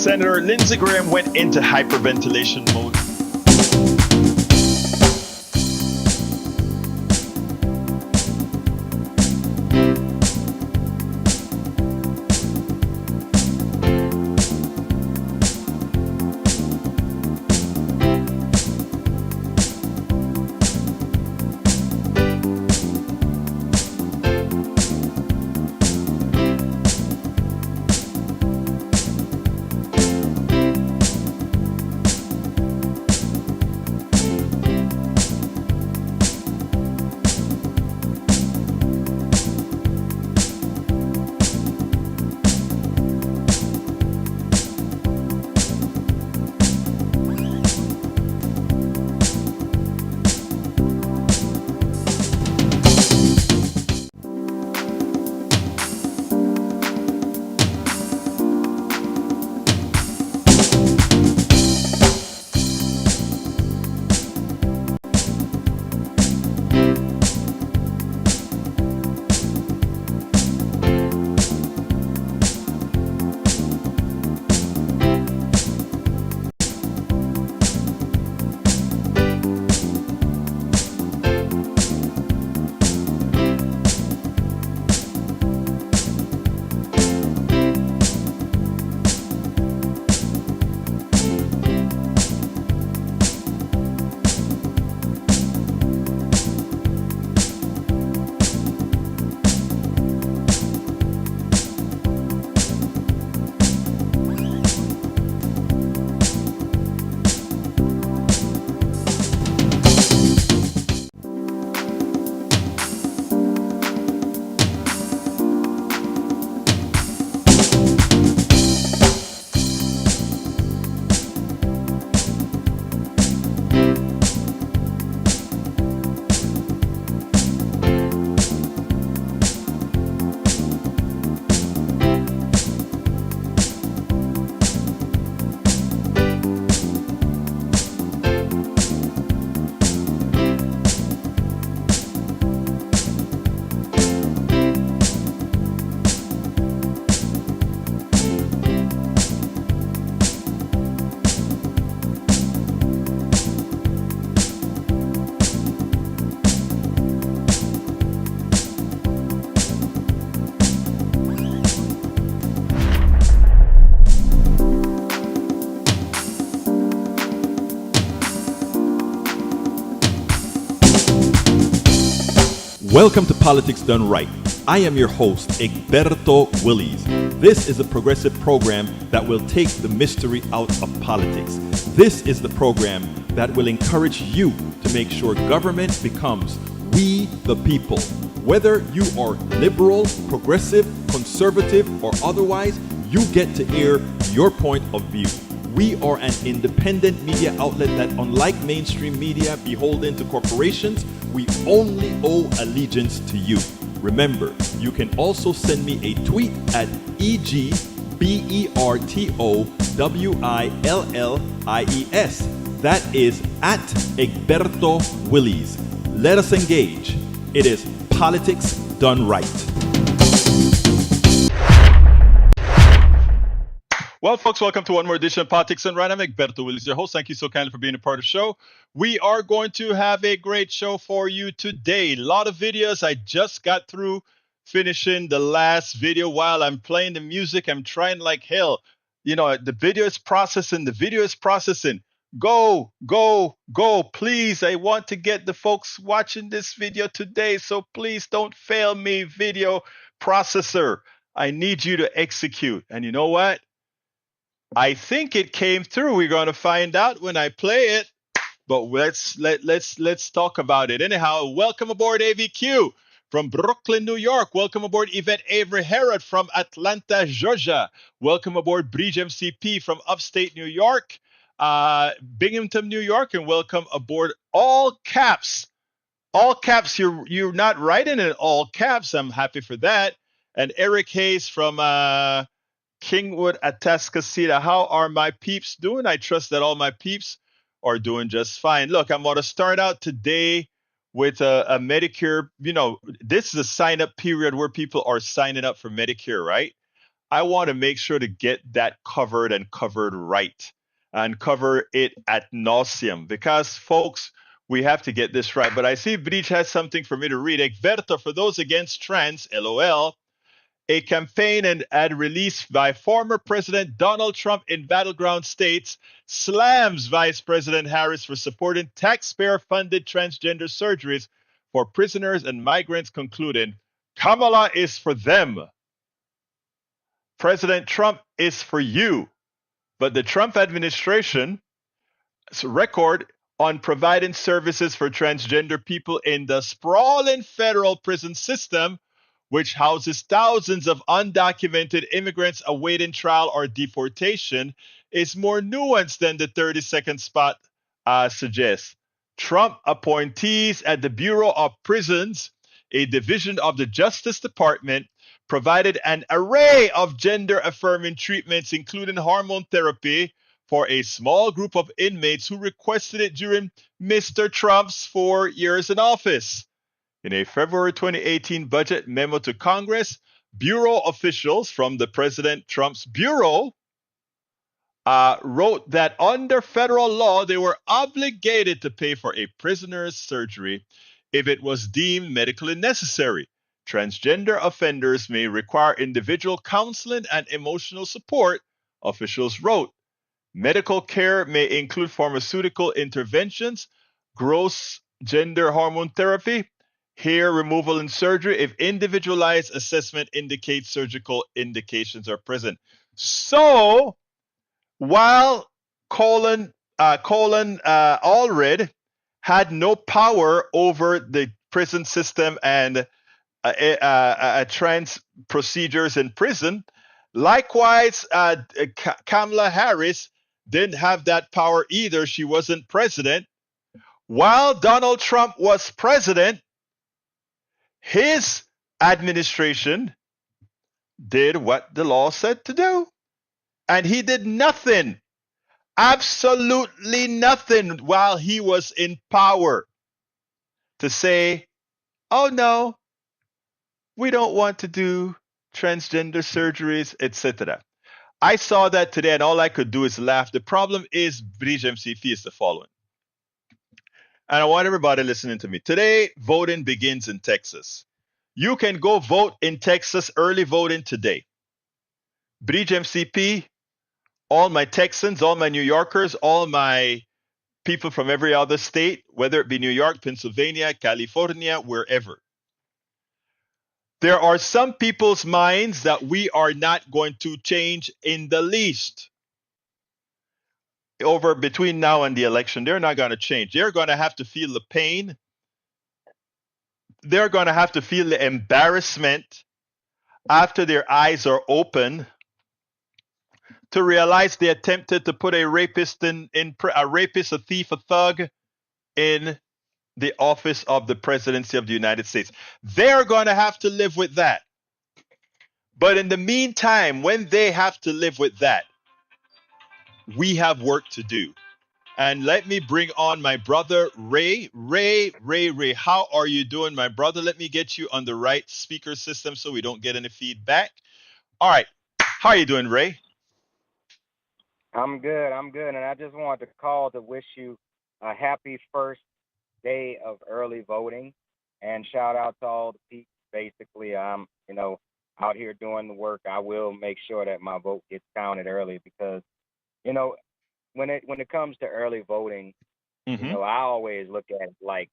Senator Lindsey Graham went into hyperventilation mode. Welcome to Politics Done Right. I am your host, Egberto Willies. This is a progressive program that will take the mystery out of politics. This is the program that will encourage you to make sure government becomes we the people. Whether you are liberal, progressive, conservative, or otherwise, you get to air your point of view. We are an independent media outlet that, unlike mainstream media beholden to corporations, we only owe allegiance to you. Remember, you can also send me a tweet at EGBERTOWILLIES. That is at Egberto Willies. Let us engage. It is Politics Done Right. Well, folks, welcome to one more edition of Politics Done Right. I'm Egberto Willies, your host. Thank you so kindly for being a part of the show. We are going to have a great show for you today. A lot of videos. I just got through finishing the last video while I'm playing the music. I'm trying like hell. You know, the video is processing. Go, go, go. Please, I want to get the folks watching this video today. So please don't fail me, video processor. I need you to execute. And you know what? I think it came through. We're going to find out when I play it. But let's talk about it. Anyhow, welcome aboard AVQ from Brooklyn, New York. Welcome aboard Yvette Avery Herod from Atlanta, Georgia. Welcome aboard Bridge MCP from upstate New York, Binghamton, New York, and welcome aboard all caps. All caps. You're not writing in all caps. I'm happy for that. And Eric Hayes from Kingwood, Atascocita. How are my peeps doing? I trust that all my peeps are doing just fine. Look, I'm going to start out today with a Medicare. You know, this is a sign up period where people are signing up for Medicare, right? I want to make sure to get that covered and covered right and cover it ad nauseum because, folks, we have to get this right. But I see Breach has something for me to read. Egberto, for those against trans, LOL, a campaign and ad release by former President Donald Trump in battleground states slams Vice President Harris for supporting taxpayer funded transgender surgeries for prisoners and migrants, concluding Kamala is for them. President Trump is for you. But the Trump administration's record on providing services for transgender people in the sprawling federal prison system, which houses thousands of undocumented immigrants awaiting trial or deportation, is more nuanced than the 30-second spot suggests. Trump appointees at the Bureau of Prisons, a division of the Justice Department, provided an array of gender affirming treatments, including hormone therapy, for a small group of inmates who requested it during Mr. Trump's 4 years in office. In a February 2018 budget memo to Congress, Bureau officials from the President Trump's Bureau wrote that under federal law, they were obligated to pay for a prisoner's surgery if it was deemed medically necessary. Transgender offenders may require individual counseling and emotional support, officials wrote. Medical care may include pharmaceutical interventions, gross gender hormone therapy, hair removal and surgery if individualized assessment indicates surgical indications are present. So, while Colin Allred had no power over the prison system and trans procedures in prison, likewise, Kamala Harris didn't have that power either. She wasn't president. While Donald Trump was president, his administration did what the law said to do. And he did nothing, absolutely nothing while he was in power to say, oh no, we don't want to do transgender surgeries, etc. I saw that today and all I could do is laugh. The problem is, Bridge MCP, is the following. And I want everybody listening to me. Today, voting begins in Texas. You can go vote in Texas, early voting today. Bridge MCP, all my Texans, all my New Yorkers, all my people from every other state, whether it be New York, Pennsylvania, California, wherever. There are some people's minds that we are not going to change in the least. Over between now and the election, they're not going to change. They're going to have to feel the pain. They're going to have to feel the embarrassment after their eyes are open to realize they attempted to put a rapist a thief, a thug in the office of the presidency of the United States. They're going to have to live with that. But in the meantime, when they have to live with that, we have work to do. And let me bring on my brother, Ray. Ray, how are you doing, my brother? Let me get you on the right speaker system so we don't get any feedback. All right. How are you doing, Ray? I'm good. And I just wanted to call to wish you a happy first day of early voting, and shout out to all the people. Basically, I'm, out here doing the work. I will make sure that my vote gets counted early because, when it comes to early voting, I always look at it like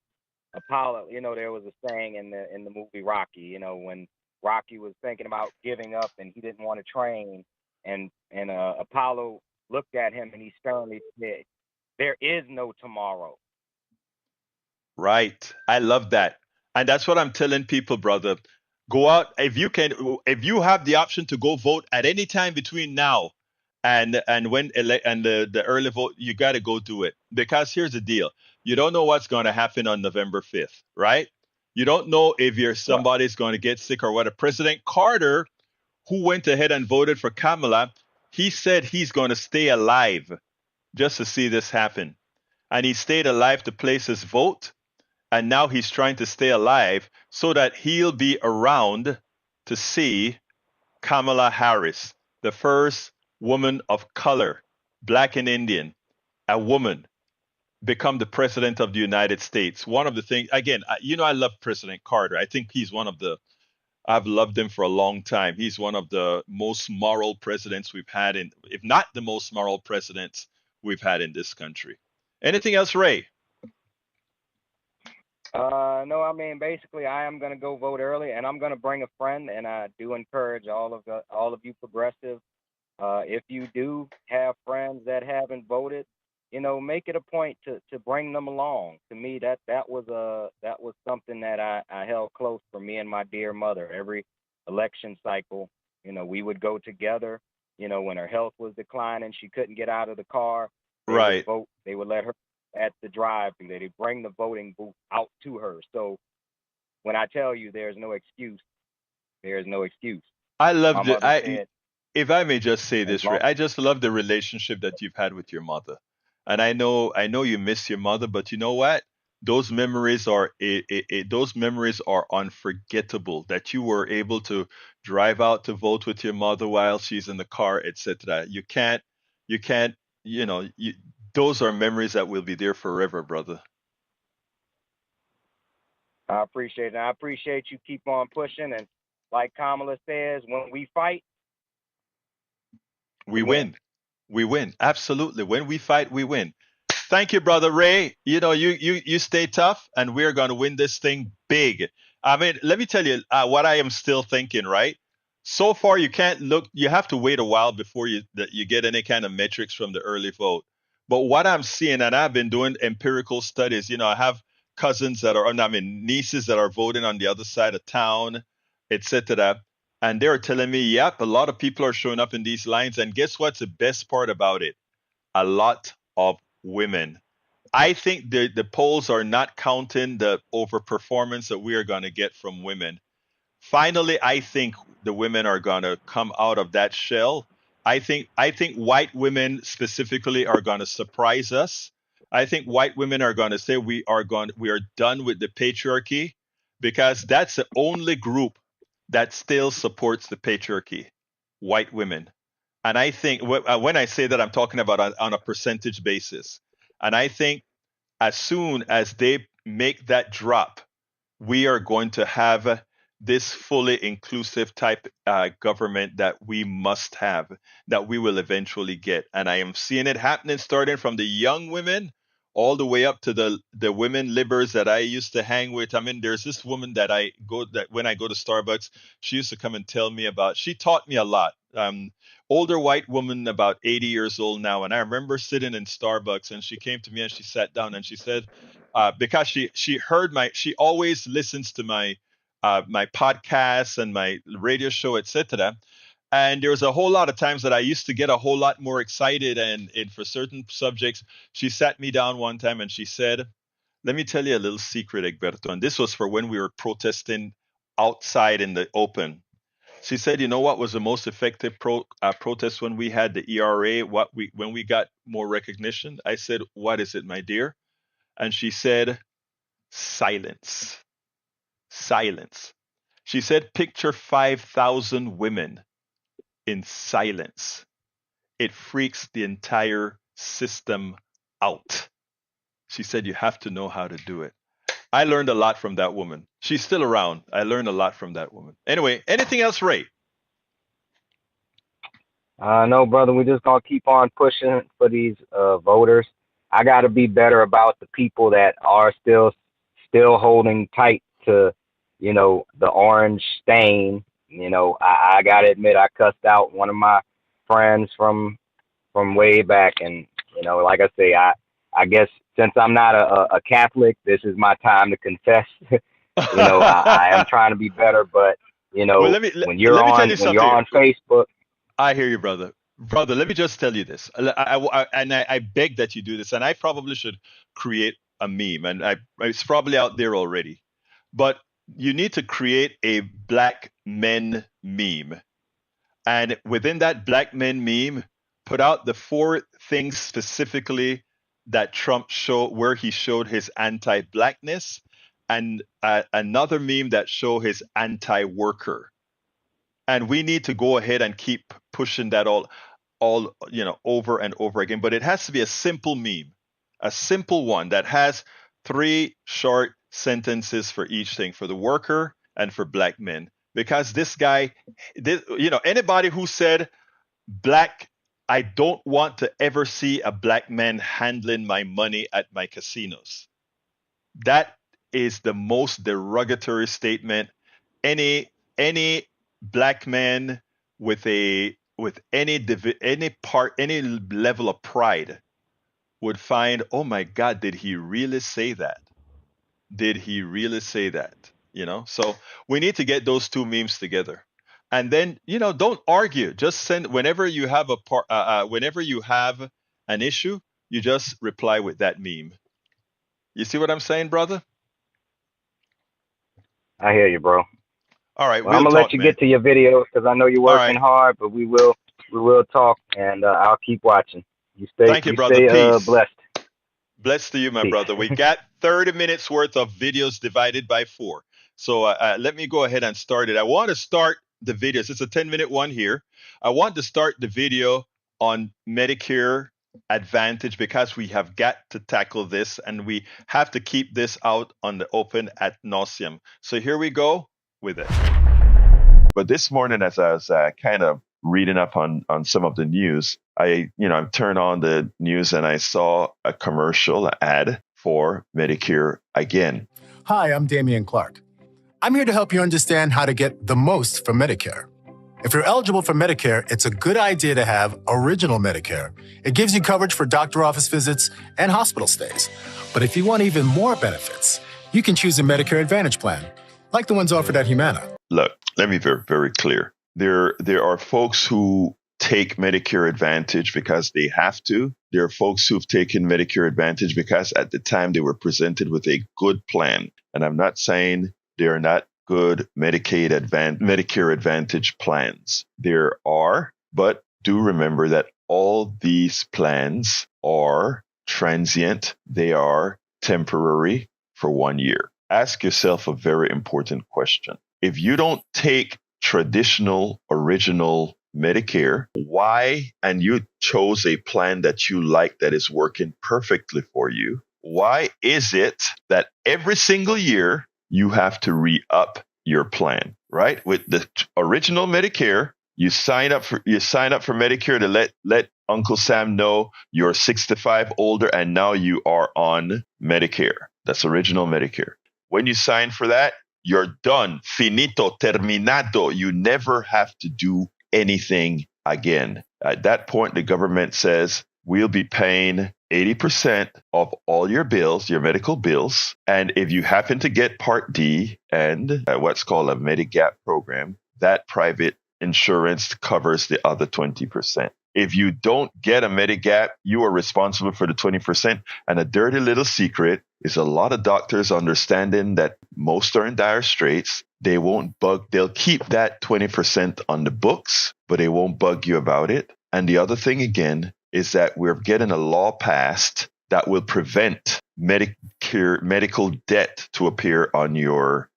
Apollo. There was a saying in the movie Rocky. When Rocky was thinking about giving up and he didn't want to train, and Apollo looked at him and he sternly said, "There is no tomorrow." Right. I love that. And that's what I'm telling people, brother. Go out if you can. If you have the option to go vote at any time between now and when the early vote, you got to go do it. Because here's the deal: you don't know what's going to happen on November 5th, right? You don't know if somebody's going to get sick or what. President Carter, who went ahead and voted for Kamala, he said he's going to stay alive just to see this happen, and he stayed alive to place his vote. And now he's trying to stay alive so that he'll be around to see Kamala Harris, the first woman of color, black and Indian, a woman, become the president of the United States. One of the things, again, I love President Carter. I think he's one of the, I've loved him for a long time. He's one of the most moral presidents we've had in, if not the most moral presidents we've had in this country. Anything else, Ray? No, I mean basically I am gonna go vote early, and I'm gonna bring a friend, and I do encourage all of you progressive. If you do have friends that haven't voted, make it a point to bring them along. To me, that was something that I held close for me and my dear mother. Every election cycle, we would go together. When her health was declining, she couldn't get out of the car. They would Right. vote. They would let her at the drive-through. They'd bring the voting booth out to her. So when I tell you there's no excuse, there's no excuse. I My loved it. mother said, If I may just say as this, Ray, long I just love the relationship that you've had with your mother. And I know you miss your mother, but you know what? Those memories are unforgettable. That you were able to drive out to vote with your mother while she's in the car, etc. You can't, those are memories that will be there forever, brother. I appreciate it. I appreciate you keep on pushing. And like Kamala says, when we fight, we We win. win. We win. Absolutely. When we fight, we win. Thank you, brother Ray. You stay tough, and we're going to win this thing big. I mean, let me tell you what I am still thinking. Right, so far you can't look. You have to wait a while before you get any kind of metrics from the early vote. But what I'm seeing, and I've been doing empirical studies. I have cousins that are, I mean, nieces that are voting on the other side of town, etc. And they're telling me, yep, a lot of people are showing up in these lines. And guess what's the best part about it? A lot of women. I think the polls are not counting the overperformance that we are going to get from women. Finally, I think the women are going to come out of that shell. I think white women specifically are going to surprise us. I think white women are going to say we are done with the patriarchy, because that's the only group that still supports the patriarchy. White women. And I think when I say that, I'm talking about on a percentage basis. And I think as soon as they make that drop, we are going to have this fully inclusive type government that we must have, that we will eventually get. And I am seeing it happening, starting from the young women all the way up to the women libers that I used to hang with. I mean, there's this woman that when I go to Starbucks, she used to come and tell me about. She taught me a lot. Older white woman, about 80 years old now, and I remember sitting in Starbucks, and she came to me and she sat down and she said, because she always listens to my podcasts and my radio show, etc. And there was a whole lot of times that I used to get a whole lot more excited, and for certain subjects, she sat me down one time and she said, "Let me tell you a little secret, Egberto." And this was for when we were protesting outside in the open. She said, "You know what was the most effective protest when we had the ERA? When we got more recognition?" I said, "What is it, my dear?" And she said, "Silence, silence." She said, "Picture 5,000 women in silence. It freaks the entire system out." She said, "You have to know how to do it." I learned a lot from that woman. She's still around. I learned a lot from that woman. Anyway, anything else, Ray? No, brother, we just gonna keep on pushing for these voters. I gotta be better about the people that are still holding tight to, the orange stain. I gotta admit I cussed out one of my friends from way back, and like I say, I guess since I'm not a Catholic, this is my time to confess. I am trying to be better, but Well, let me let, when let me tell you when you're something. on Facebook. I hear you, brother. Brother, let me just tell you this. I beg that you do this, and I probably should create a meme, and it's probably out there already. But you need to create a black men meme, and within that black men meme, put out the four things specifically that Trump showed, where he showed his anti-blackness, and another meme that show his anti-worker. And we need to go ahead and keep pushing that all over and over again. But it has to be a simple meme, a simple one that has 3 short sentences for each thing, for the worker and for black men. Because this guy, anybody who said I don't want to ever see a black man handling my money at my casinos. That is the most derogatory statement any black man with any level of pride would find. Oh my God, did he really say that? Did he really say that? So we need to get those 2 memes together. And then, don't argue. Just send whenever you have whenever you have an issue, you just reply with that meme. You see what I'm saying, brother? I hear you, bro. All right, well, I'm gonna let you get to your videos because I know you're working hard, but we will talk, and I'll keep watching. Thank you, brother. Stay Peace. blessed. Blessed to you, my Peace. brother. We got 30 minutes worth of videos divided by 4. So let me go ahead and start it. I want to start the videos. It's a 10-minute one here. I want to start the video on Medicare Advantage because we have got to tackle this and we have to keep this out on the open ad nauseum. So here we go with it. But this morning, as I was kind of reading up on some of the news, I turned on the news and I saw a commercial ad for Medicare again. Hi, I'm Damian Clark. I'm here to help you understand how to get the most from Medicare. If you're eligible for Medicare, it's a good idea to have Original Medicare. It gives you coverage for doctor office visits and hospital stays. But if you want even more benefits, you can choose a Medicare Advantage plan, like the ones offered at Humana. Look, let me be very, very clear. There are folks who take Medicare Advantage because they have to. There are folks who've taken Medicare Advantage because at the time they were presented with a good plan. And I'm not saying they are not good Medicare Advantage plans. There are, but do remember that all these plans are transient. They are temporary for 1 year. Ask yourself a very important question. If you don't take traditional original Medicare, why, and you chose a plan that you like that is working perfectly for you, why is it that every single year you have to re-up your plan, right? With the original Medicare, you sign up for Medicare to let Uncle Sam know you're 65 older and now you are on Medicare. That's original Medicare. When you sign for that, you're done. Finito, terminado. You never have to do anything again. At that point, the government says, we'll be paying 80% of all your bills, your medical bills. And if you happen to get Part D and what's called a Medigap program, that private insurance covers the other 20%. If you don't get a Medigap, you are responsible for the 20%. And a dirty little secret is a lot of doctors understanding that most are in dire straits. They won't they'll keep that 20% on the books, but they won't bug you about it. And the other thing again is that we're getting a law passed that will prevent medical debt to appear on your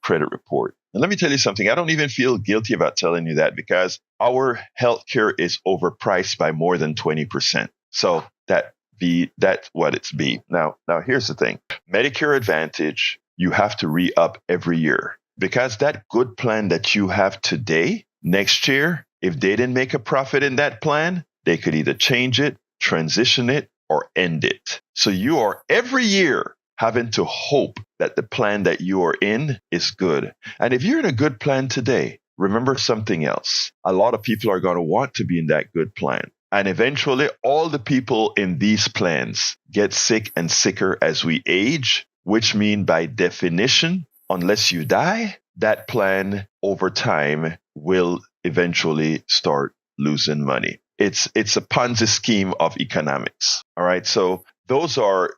credit report. And let me tell you something. I don't even feel guilty about telling you that because our healthcare is overpriced by more than 20%. So that's what it's be. Now here's the thing. Medicare Advantage, you have to re-up every year because that good plan that you have today, next year, if they didn't make a profit in that plan, they could either change it, transition it, or end it. So you are every year having to hope that the plan that you are in is good. And if you're in a good plan today, remember something else. A lot of people are going to want to be in that good plan. And eventually, all the people in these plans get sick and sicker as we age, which means by definition, unless you die, that plan over time will eventually start losing money. It's a Ponzi scheme of economics. All right. So those are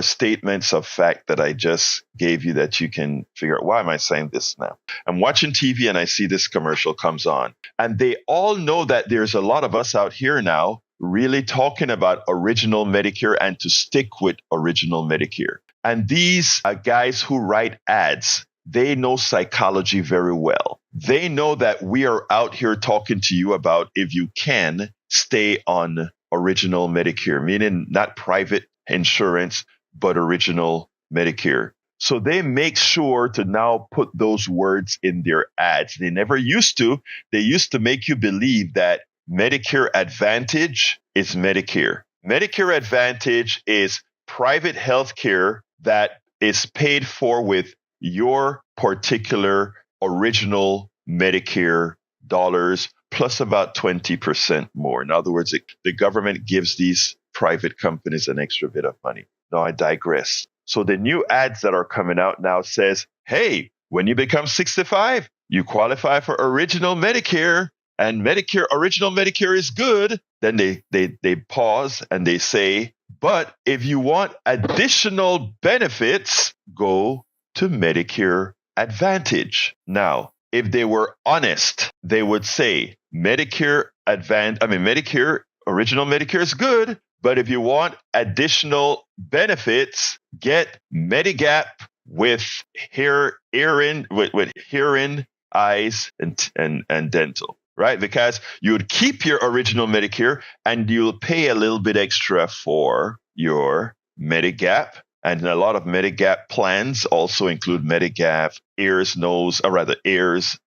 statements of fact that I just gave you that you can figure out. Why am I saying this now? I'm watching TV and I see this commercial comes on. And they all know that there's a lot of us out here now really talking about original Medicare and to stick with original Medicare. And these guys who write ads, they know psychology very well. They know that we are out here talking to you about if you can stay on original Medicare, meaning not private insurance, but original Medicare. So they make sure to now put those words in their ads. They never used to. They used to make you believe that Medicare Advantage is Medicare. Medicare Advantage is private health care that is paid for with your particular original Medicare dollars plus about 20% more. In other words, the government gives these private companies an extra bit of money. Now I digress. So the new ads that are coming out now says, hey, when you become 65, you qualify for original Medicare, and original Medicare is good. Then they pause and they say, but if you want additional benefits, go to Medicare Advantage. Now, if they were honest, they would say Medicare original Medicare is good, but if you want additional benefits, get Medigap with hearing, eyes, and dental, right? Because you would keep your original Medicare and you'll pay a little bit extra for your Medigap. And a lot of Medigap plans also include Medigap, ears,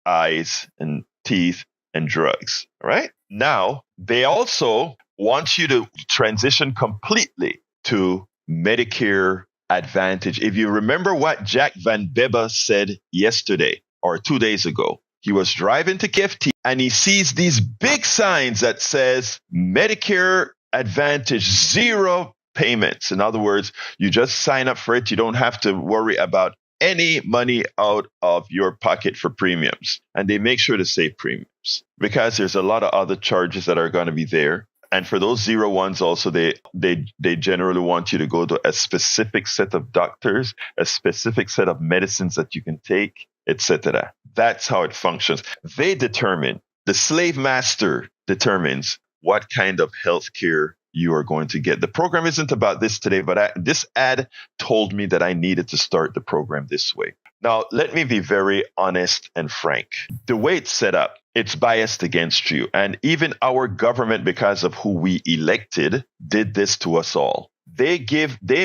eyes, and teeth, and drugs, right? Now, they also want you to transition completely to Medicare Advantage. If you remember what Jack Van Bebba said yesterday or 2 days ago, he was driving to KFT and he sees these big signs that says Medicare Advantage, 0 payments. In other words, you just sign up for it. You don't have to worry about any money out of your pocket for premiums. And they make sure to say premiums because there's a lot of other charges that are going to be there. And for those 0 ones also, they generally want you to go to a specific set of doctors, a specific set of medicines that you can take, etc. That's how it functions. The slave master determines what kind of health care you are going to get. The program isn't about this today, but this ad told me that I needed to start the program this way. Now, let me be very honest and frank. The way it's set up, it's biased against you. And even our government, because of who we elected, did this to us all. They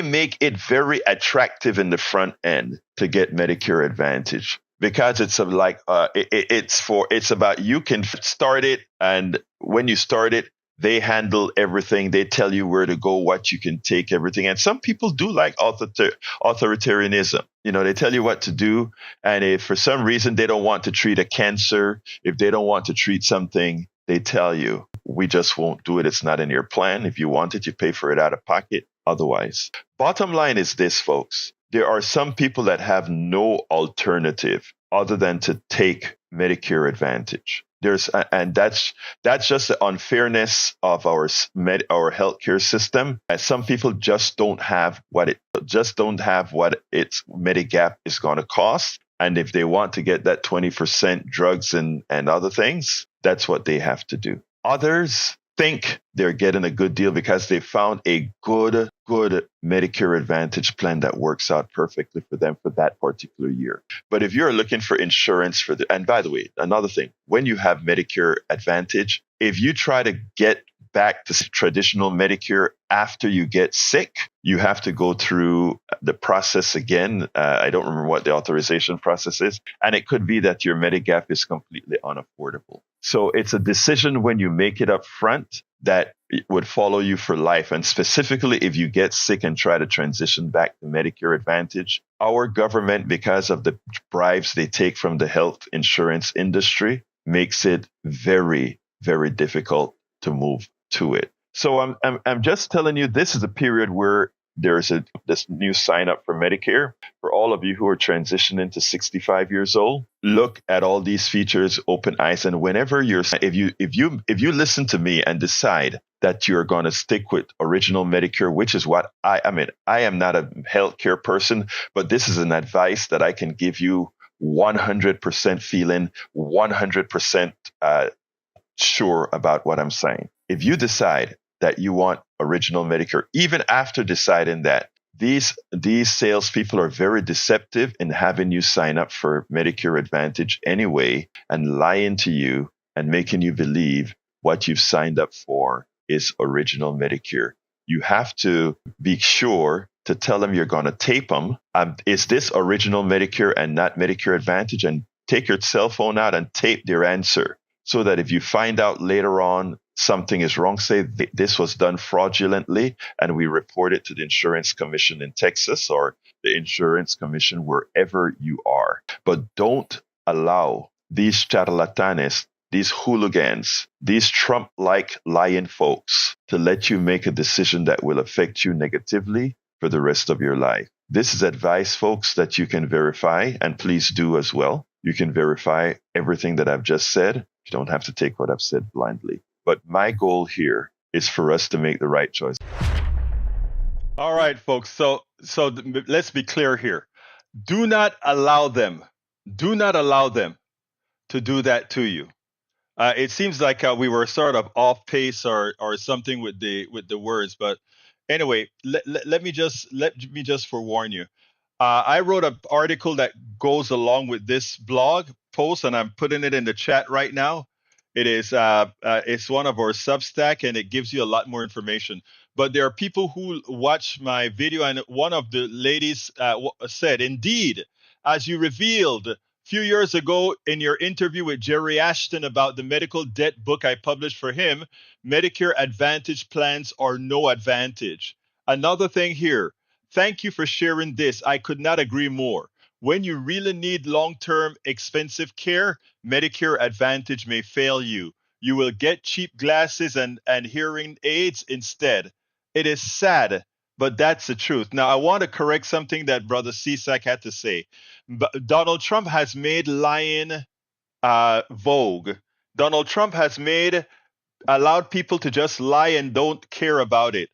make it very attractive in the front end to get Medicare Advantage. Because it's about you can start it, and when you start it, they handle everything. They tell you where to go, what you can take, everything. And some people do like authoritarianism. They tell you what to do. And if for some reason they don't want to treat a cancer, if they don't want to treat something, they tell you, we just won't do it. It's not in your plan. If you want it, you pay for it out of pocket. Otherwise, bottom line is this, folks. There are some people that have no alternative other than to take Medicare Advantage. That's just the unfairness of our healthcare system. And some people just don't have what its Medigap is going to cost. And if they want to get that 20% drugs and other things, that's what they have to do. Others think they're getting a good deal because they found a good Medicare Advantage plan that works out perfectly for them for that particular year. But if you're looking for insurance and by the way, another thing, when you have Medicare Advantage, if you try to get back to traditional Medicare after you get sick, you have to go through the process again. I don't remember what the authorization process is. And it could be that your Medigap is completely unaffordable. So it's a decision when you make it up front that it would follow you for life. And specifically, if you get sick and try to transition back to Medicare Advantage, our government, because of the bribes they take from the health insurance industry, makes it very, very difficult to move to it. So I'm just telling you, this is a period where there's this new sign up for Medicare. For all of you who are transitioning to 65 years old, look at all these features, open eyes, and whenever if you listen to me and decide that you're going to stick with original Medicare, which is what I am not a healthcare person, but this is an advice that I can give you 100% feeling, 100% sure about what I'm saying. If you decide that you want original Medicare, even after deciding that, these salespeople are very deceptive in having you sign up for Medicare Advantage anyway and lying to you and making you believe what you've signed up for is original Medicare. You have to be sure to tell them you're going to tape them. Is this original Medicare and not Medicare Advantage? And take your cell phone out and tape their answer so that if you find out later on something is wrong, say this was done fraudulently, and we report it to the insurance commission in Texas or the insurance commission wherever you are. But don't allow these charlatanes, these hooligans, these Trump-like lying folks to let you make a decision that will affect you negatively for the rest of your life. This is advice, folks, that you can verify, and please do as well. You can verify everything that I've just said. You don't have to take what I've said blindly. But my goal here is for us to make the right choice. All right, folks. So let's be clear here. Do not allow them to do that to you. It seems like we were sort of off pace or something with the words, but anyway, let me just forewarn you. I wrote an article that goes along with this blog post, and I'm putting it in the chat right now. It is it's one of our Substack, and it gives you a lot more information. But there are people who watch my video, and one of the ladies said, "Indeed, as you revealed a few years ago in your interview with Jerry Ashton about the medical debt book I published for him, Medicare Advantage plans are no advantage." Another thing here. Thank you for sharing this. I could not agree more. When you really need long-term expensive care, Medicare Advantage may fail you. You will get cheap glasses and hearing aids instead. It is sad, but that's the truth. Now, I want to correct something that Brother Cisak had to say. Donald Trump has made lying vogue. Donald Trump has allowed people to just lie and don't care about it.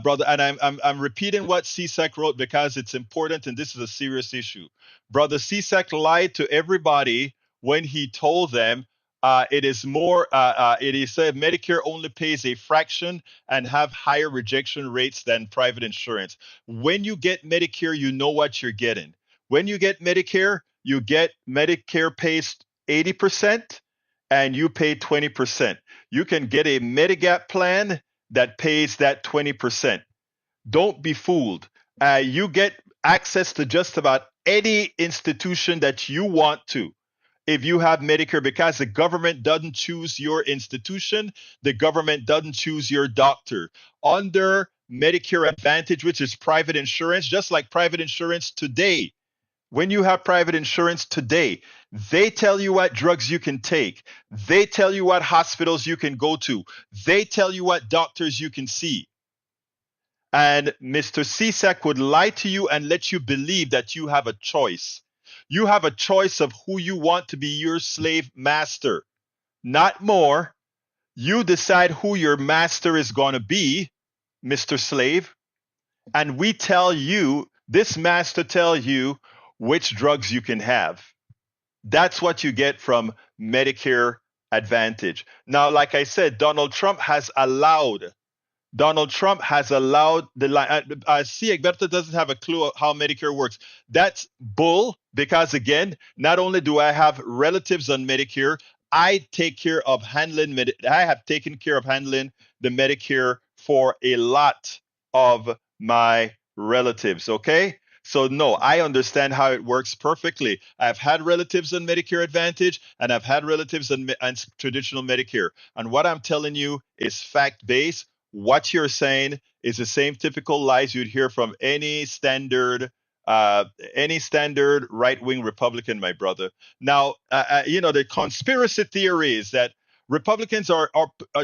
Brother, and I'm repeating what CSAC wrote because it's important, and this is a serious issue. Brother CSAC lied to everybody when he told them he said Medicare only pays a fraction and have higher rejection rates than private insurance. When you get Medicare, you know what you're getting. When you get Medicare, Medicare pays 80% and you pay 20%. You can get a Medigap plan that pays that 20%. Don't be fooled. You get access to just about any institution that you want to if you have Medicare, because the government doesn't choose your institution, the government doesn't choose your doctor. Under Medicare Advantage, which is private insurance, just like private insurance today, when you have private insurance today, they tell you what drugs you can take. They tell you what hospitals you can go to. They tell you what doctors you can see. And Mr. CSAC would lie to you and let you believe that you have a choice. You have a choice of who you want to be your slave master, not more. You decide who your master is going to be, Mr. Slave. And we tell you, this master tells you which drugs you can have. That's what you get from Medicare Advantage. Now, like I said, Donald Trump has allowed the line. See, Egberto doesn't have a clue how Medicare works. That's bull, because again, not only do I have relatives on Medicare, I have taken care of handling the Medicare for a lot of my relatives, okay? So no, I understand how it works perfectly. I've had relatives on Medicare Advantage, and I've had relatives on traditional Medicare. And what I'm telling you is fact-based. What you're saying is the same typical lies you'd hear from any standard right-wing Republican, my brother. Now, the conspiracy theory is that Republicans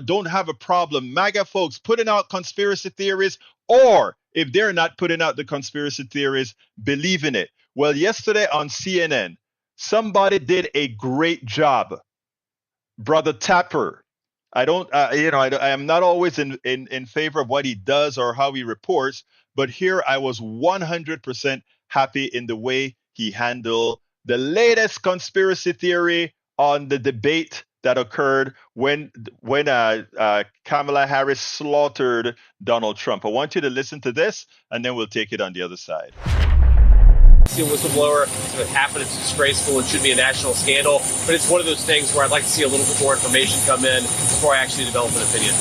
don't have a problem. MAGA folks putting out conspiracy theories, or if they're not putting out the conspiracy theories, believe in it. Well, yesterday on CNN, somebody did a great job. Brother Tapper. I am not always in favor of what he does or how he reports, but here I was 100% happy in the way he handled the latest conspiracy theory on the debate that occurred when Kamala Harris slaughtered Donald Trump. I want you to listen to this, and then we'll take it on the other side. See a whistleblower, what happened, it's disgraceful, it should be a national scandal, but it's one of those things where I'd like to see a little bit more information come in before I actually develop an opinion.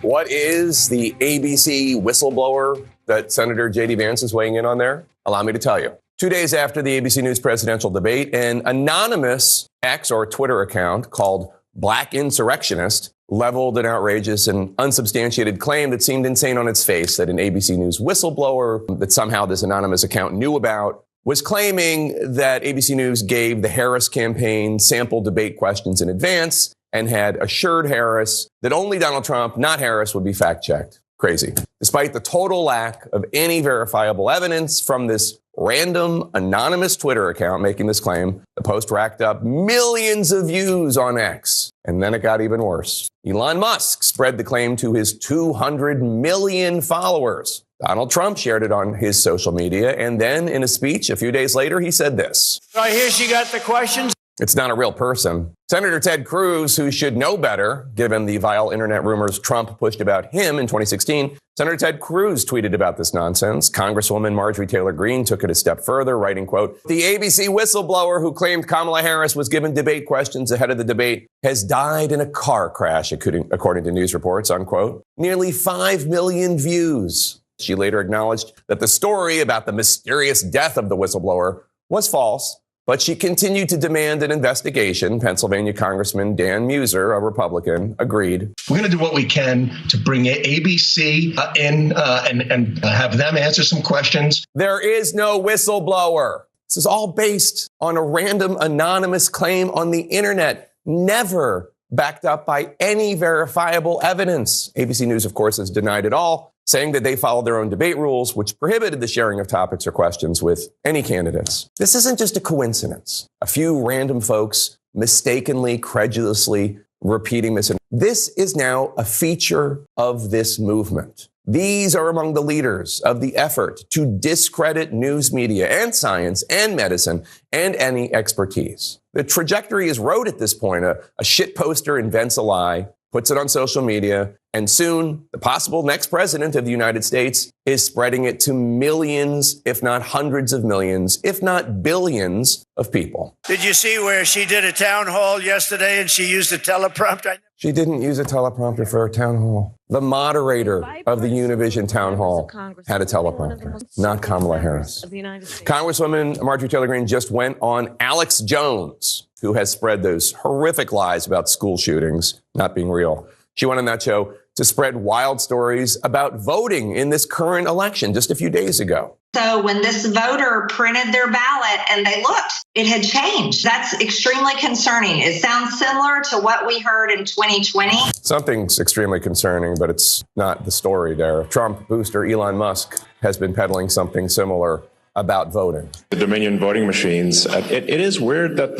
What is the ABC whistleblower that Senator J.D. Vance is weighing in on there? Allow me to tell you. 2 days after the ABC News presidential debate, an anonymous X or Twitter account called Black Insurrectionist leveled an outrageous and unsubstantiated claim that seemed insane on its face that an ABC News whistleblower that somehow this anonymous account knew about was claiming that ABC News gave the Harris campaign sample debate questions in advance and had assured Harris that only Donald Trump, not Harris, would be fact-checked. Crazy. Despite the total lack of any verifiable evidence from this random anonymous Twitter account making this claim, the post racked up millions of views on X. And then it got even worse. Elon Musk spread the claim to his 200 million followers. Donald Trump shared it on his social media. And then in a speech a few days later, he said this. I hear she got the questions. It's not a real person. Senator Ted Cruz, who should know better, given the vile internet rumors Trump pushed about him in 2016, Senator Ted Cruz tweeted about this nonsense. Congresswoman Marjorie Taylor Greene took it a step further, writing, quote, "The ABC whistleblower who claimed Kamala Harris was given debate questions ahead of the debate has died in a car crash, according to news reports," unquote. Nearly 5 million views. She later acknowledged that the story about the mysterious death of the whistleblower was false, but she continued to demand an investigation. Pennsylvania Congressman Dan Muser, a Republican, agreed. We're going to do what we can to bring ABC in and have them answer some questions. There is no whistleblower. This is all based on a random anonymous claim on the internet, never backed up by any verifiable evidence. ABC News, of course, has denied it all, saying that they followed their own debate rules, which prohibited the sharing of topics or questions with any candidates. This isn't just a coincidence. A few random folks mistakenly, credulously repeating misinformation. This is now a feature of this movement. These are among the leaders of the effort to discredit news media and science and medicine and any expertise. The trajectory is road at this point. A shit poster invents a lie, puts it on social media, and soon the possible next president of the United States is spreading it to millions, if not hundreds of millions, if not billions of people. Did you see where she did a town hall yesterday and she used a teleprompter? She didn't use a teleprompter for her town hall. The moderator of the Univision town hall had a teleprompter, not Kamala Harris. Congresswoman Marjorie Taylor Greene just went on Alex Jones, who has spread those horrific lies about school shootings not being real. She went on that show to spread wild stories about voting in this current election just a few days ago. So when this voter printed their ballot and they looked, it had changed. That's extremely concerning. It sounds similar to what we heard in 2020. Something's extremely concerning, but it's not the story there. Trump booster Elon Musk has been peddling something similar about voting. The Dominion voting machines, it is weird that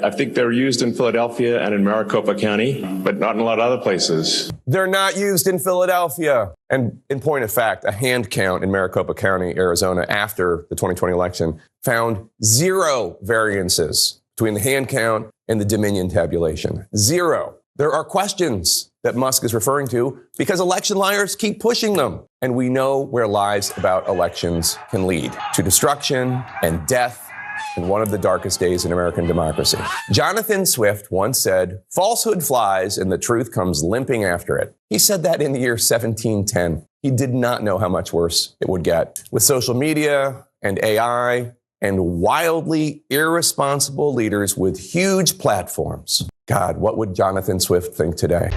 I think they're used in Philadelphia and in Maricopa County, but not in a lot of other places. They're not used in Philadelphia. And in point of fact, a hand count in Maricopa County, Arizona, after the 2020 election found 0 variances between the hand count and the Dominion tabulation. 0. There are questions that Musk is referring to because election liars keep pushing them. And we know where lies about elections can lead to destruction and death in one of the darkest days in American democracy. Jonathan Swift once said, "Falsehood flies and the truth comes limping after it." He said that in the year 1710. He did not know how much worse it would get. With social media and AI and wildly irresponsible leaders with huge platforms. God, what would Jonathan Swift think today?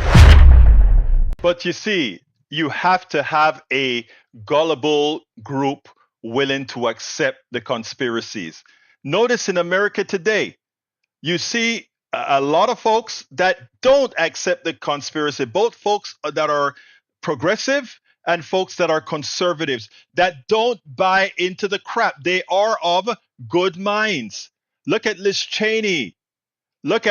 But you see, you have to have a gullible group willing to accept the conspiracies. Notice in America today, you see a lot of folks that don't accept the conspiracy, both folks that are progressive and folks that are conservatives, that don't buy into the crap. They are of good minds. Look at Liz Cheney. And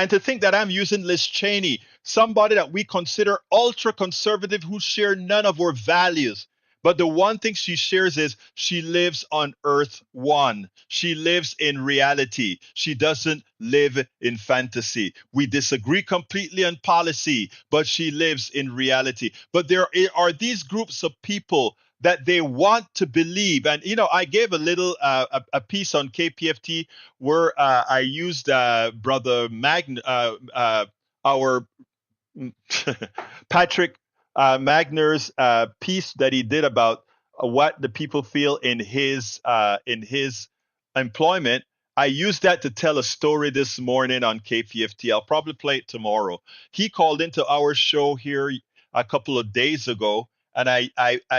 to think that I'm using Liz Cheney, somebody that we consider ultra conservative who share none of our values. But the one thing she shares is she lives on Earth 1. She lives in reality. She doesn't live in fantasy. We disagree completely on policy, but she lives in reality. But there are these groups of people that they want to believe. And, I gave a little a piece on KPFT where I used Brother our Patrick Magner's piece that he did about what the people feel in his employment. I used that to tell a story this morning on KPFT. I'll probably play it tomorrow. He called into our show here a couple of days ago, and I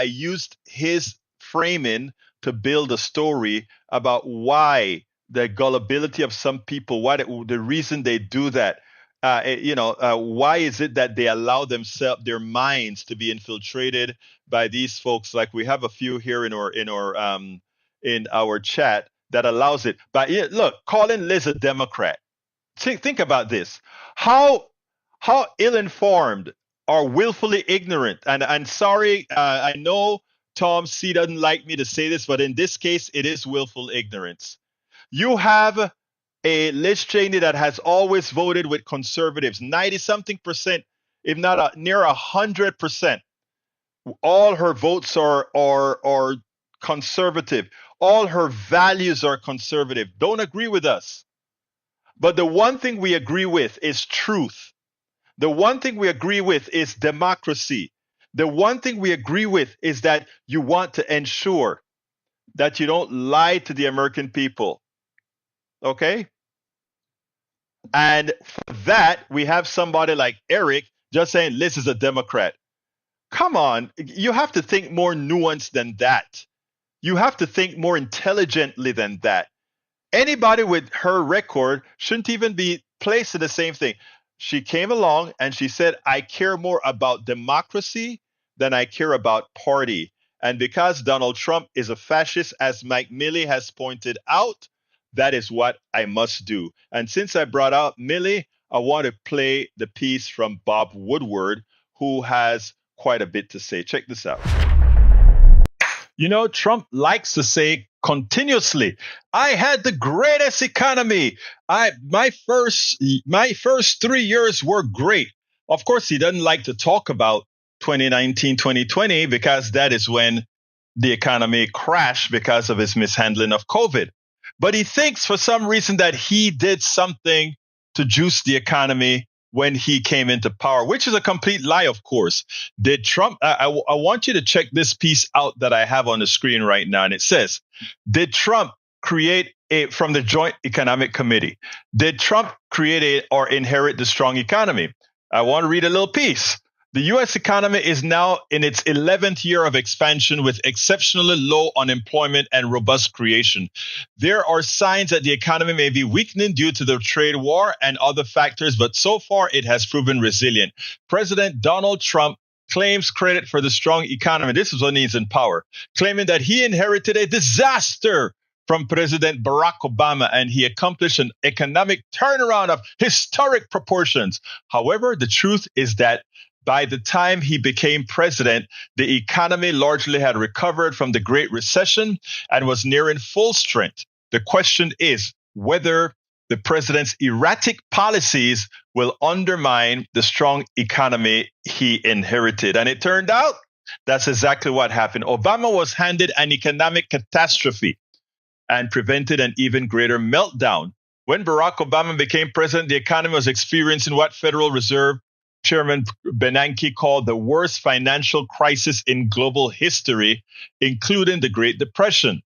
used his framing to build a story about why the gullibility of some people, the reason they do that. Why is it that they allow their minds to be infiltrated by these folks? Like we have a few here in our chat that allows it. But look, calling Liz a Democrat. Think about this. How ill-informed or willfully ignorant. And sorry, I know Tom C doesn't like me to say this, but in this case, it is willful ignorance. You have a Liz Cheney that has always voted with conservatives, 90-something%, if not near 100%. All her votes are conservative. All her values are conservative. Don't agree with us. But the one thing we agree with is truth. The one thing we agree with is democracy. The one thing we agree with is that you want to ensure that you don't lie to the American people. Okay? And for that, we have somebody like Eric just saying Liz is a Democrat. Come on, you have to think more nuanced than that. You have to think more intelligently than that. Anybody with her record shouldn't even be placed in the same thing. She came along and she said, I care more about democracy than I care about party. And because Donald Trump is a fascist, as Mike Milley has pointed out, that is what I must do. And since I brought out Milley, I want to play the piece from Bob Woodward, who has quite a bit to say. Check this out. Trump likes to say continuously, I had the greatest economy. My first 3 years were great. Of course, he doesn't like to talk about 2019, 2020, because that is when the economy crashed because of his mishandling of COVID. But he thinks for some reason that he did something to juice the economy when he came into power, which is a complete lie, of course. Did Trump, I want you to check this piece out that I have on the screen right now. And it says, did Trump create from the Joint Economic Committee, did Trump create or inherit the strong economy? I want to read a little piece. The U.S. economy is now in its 11th year of expansion with exceptionally low unemployment and robust creation. There are signs that the economy may be weakening due to the trade war and other factors, but so far it has proven resilient. President Donald Trump claims credit for the strong economy. This is when he's in power, claiming that he inherited a disaster from President Barack Obama, and he accomplished an economic turnaround of historic proportions. However, the truth is that by the time he became president, the economy largely had recovered from the Great Recession and was nearing full strength. The question is whether the president's erratic policies will undermine the strong economy he inherited. And it turned out that's exactly what happened. Obama was handed an economic catastrophe and prevented an even greater meltdown. When Barack Obama became president, the economy was experiencing what Federal Reserve Chairman Bernanke called the worst financial crisis in global history, including the Great Depression.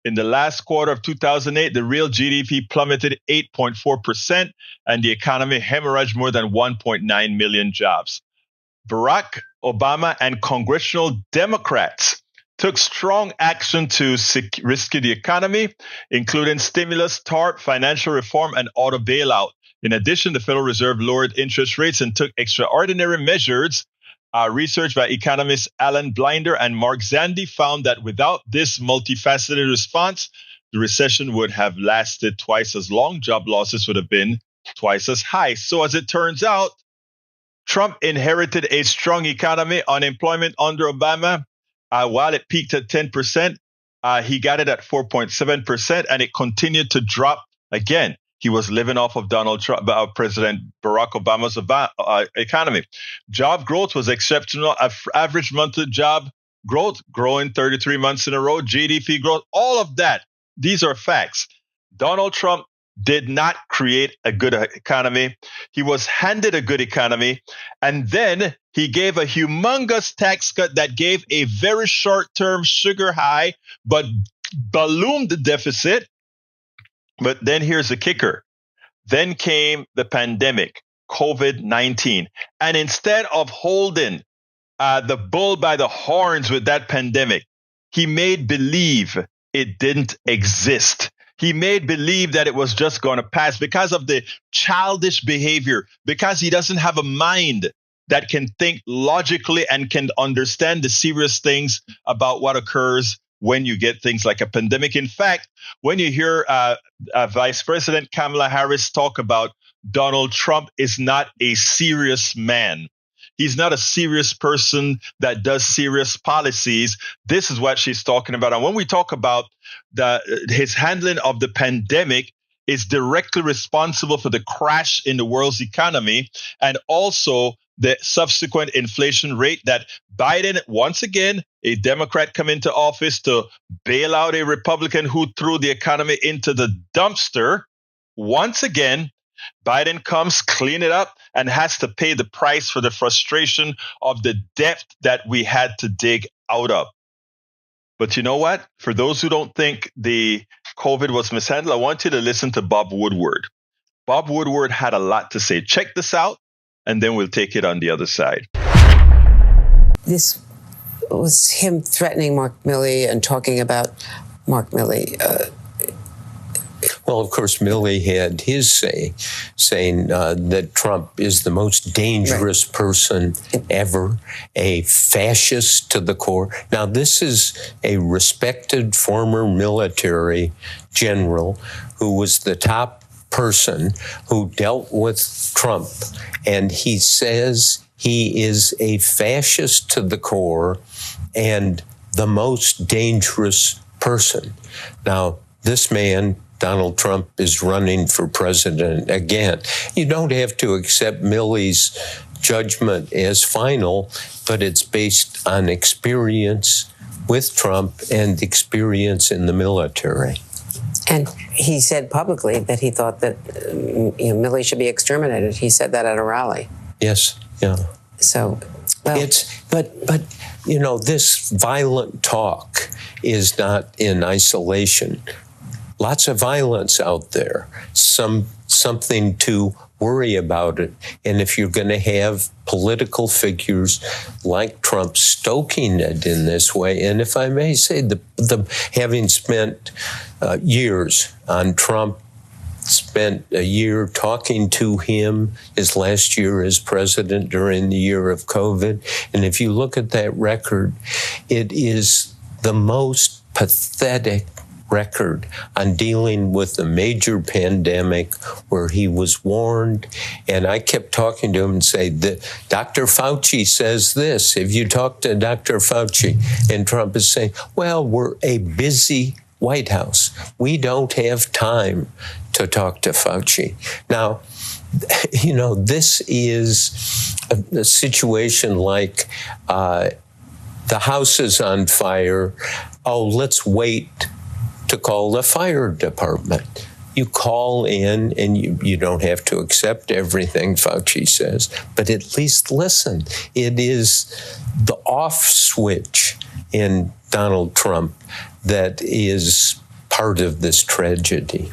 In the last quarter of 2008, the real GDP plummeted 8.4%, and the economy hemorrhaged more than 1.9 million jobs. Barack Obama and congressional Democrats took strong action to rescue the economy, including stimulus, TARP, financial reform, and auto bailout. In addition, the Federal Reserve lowered interest rates and took extraordinary measures. Research by economists Alan Blinder and Mark Zandi found that without this multifaceted response, the recession would have lasted twice as long. Job losses would have been twice as high. So as it turns out, Trump inherited a strong economy. Unemployment under Obama while it peaked at 10%, he got it at 4.7%, and it continued to drop again. He was living off of President Barack Obama's economy. Job growth was exceptional. Average monthly job growth growing 33 months in a row. GDP growth, all of that. These are facts. Donald Trump did not create a good economy. He was handed a good economy, and then he gave a humongous tax cut that gave a very short-term sugar high, but ballooned the deficit. But then here's the kicker. Then came the pandemic, COVID-19. And instead of holding the bull by the horns with that pandemic, he made believe it didn't exist. He made believe that it was just going to pass because of the childish behavior, because he doesn't have a mind that can think logically and can understand the serious things about what occurs when you get things like a pandemic. In fact, when you hear Vice President Kamala Harris talk about Donald Trump is not a serious man, he's not a serious person that does serious policies, this is what she's talking about. And when we talk about his handling of the pandemic is directly responsible for the crash in the world's economy and also the subsequent inflation rate that Biden, once again, a Democrat, come into office to bail out a Republican who threw the economy into the dumpster. Once again, Biden comes, clean it up, and has to pay the price for the frustration of the depth that we had to dig out of. But you know what? For those who don't think the COVID was mishandled, I want you to listen to Bob Woodward. Bob Woodward had a lot to say. Check this out, and then we'll take it on the other side. This was him threatening Mark Milley and talking about Mark Milley. Well, of course, Milley had his say, saying that Trump is the most dangerous person ever, a fascist to the core. Now, this is a respected former military general who was the top person who dealt with Trump, and he says he is a fascist to the core and the most dangerous person. Now, this man, Donald Trump, is running for president again. You don't have to accept Milley's judgment as final, but it's based on experience with Trump and experience in the military. And he said publicly that he thought that Milley should be exterminated. He said that at a rally. Yes, yeah. So, well, but this violent talk is not in isolation. Lots of violence out there. Something to worry about it. And if you're going to have political figures like Trump stoking it in this way, and if I may say, the having spent years on Trump, spent a year talking to him his last year as president during the year of COVID. And if you look at that record, it is the most pathetic record on dealing with the major pandemic where he was warned. And I kept talking to him and say, Dr. Fauci says this. Have you talked to Dr. Fauci? And Trump is saying, well, we're a busy White House. We don't have time to talk to Fauci. Now, this is a situation like the house is on fire. Oh, let's wait to call the fire department. You call in and you don't have to accept everything Fauci says, but at least listen. It is the off switch in Donald Trump that is part of this tragedy.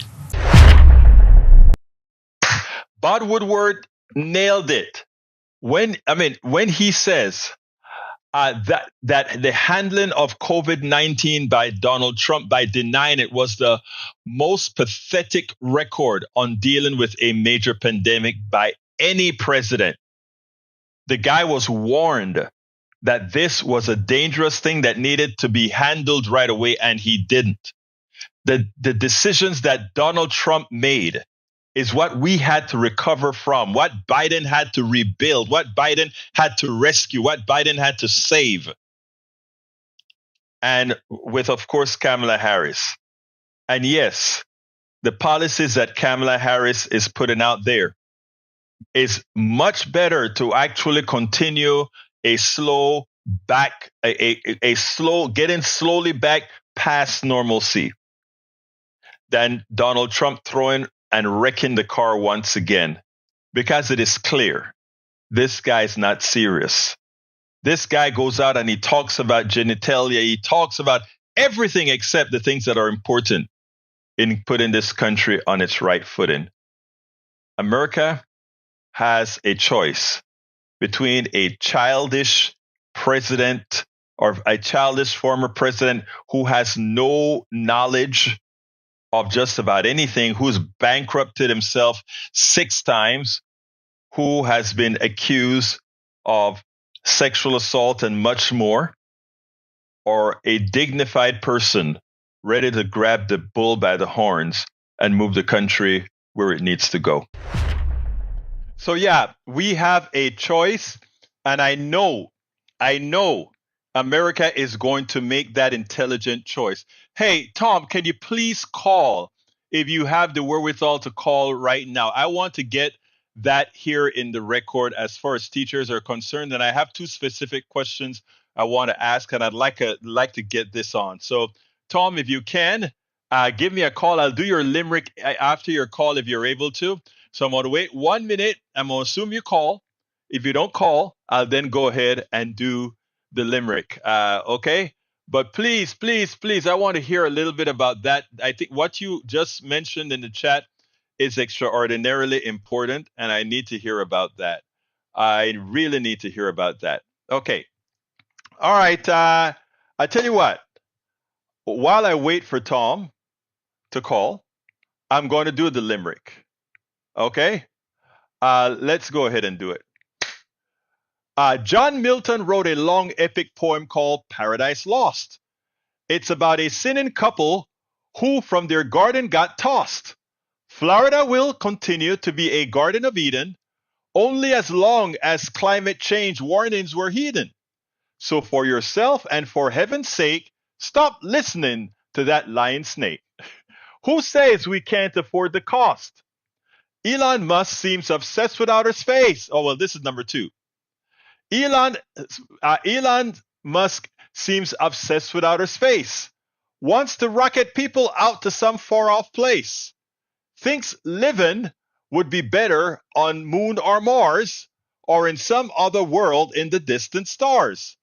Bob Woodward nailed it. When he says that the handling of COVID-19 by Donald Trump, by denying it, was the most pathetic record on dealing with a major pandemic by any president. The guy was warned that this was a dangerous thing that needed to be handled right away, and he didn't. The decisions that Donald Trump made is what we had to recover from, what Biden had to rebuild, what Biden had to rescue, what Biden had to save. and with, of course, Kamala Harris. And yes, the policies that Kamala Harris is putting out there is much better to actually continue a slow back, a slow, getting slowly back past normalcy than Donald Trump throwing and wrecking the car once again. Because it is clear, this guy is not serious. This guy goes out and he talks about genitalia. He talks about everything except the things that are important in putting this country on its right footing. America has a choice between a childish president or a childish former president who has no knowledge of just about anything, who's bankrupted himself 6 times, who has been accused of sexual assault and much more, or a dignified person ready to grab the bull by the horns and move the country where it needs to go. So yeah, we have a choice, and I know America is going to make that intelligent choice. Hey, Tom, can you please call if you have the wherewithal to call right now? I want to get that here in the record as far as teachers are concerned, and I have 2 specific questions I want to ask, and I'd like to get this on. So, Tom, if you can, give me a call. I'll do your limerick after your call if you're able to. So I'm going to wait 1 minute. I'm going to assume you call. If you don't call, I'll then go ahead and do the limerick. Okay? But please, please, please, I want to hear a little bit about that. I think what you just mentioned in the chat is extraordinarily important, and I need to hear about that. I really need to hear about that. Okay. All right. I tell you what, while I wait for Tom to call, I'm going to do the limerick. Okay? Let's go ahead and do it. John Milton wrote a long epic poem called Paradise Lost. It's about a sinning couple who from their garden got tossed. Florida will continue to be a Garden of Eden only as long as climate change warnings were heeded. So for yourself and for heaven's sake, stop listening to that lying snake. Who says we can't afford the cost? Elon Musk seems obsessed with outer space. Oh, well, this is number 2. Elon Musk seems obsessed with outer space. Wants to rocket people out to some far-off place. Thinks living would be better on Moon or Mars or in some other world in the distant stars.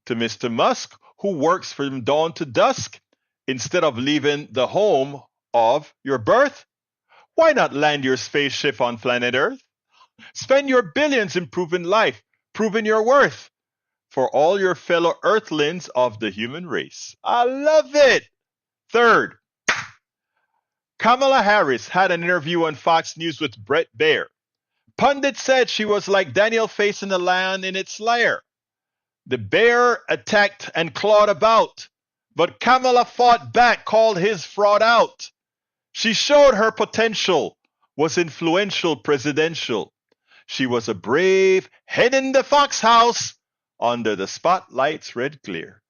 To Mr. Musk, who works from dawn to dusk, instead of leaving the home of your birth, why not land your spaceship on planet Earth? Spend your billions improving life, proving your worth for all your fellow Earthlings of the human race. I love it. 3rd, Kamala Harris had an interview on Fox News with Bret Baier. Pundits said she was like Daniel facing a lion in its lair. The bear attacked and clawed about, but Kamala fought back, called his fraud out. She showed her potential, was influential, presidential. She was a brave hen in the fox house under the spotlight's red glare.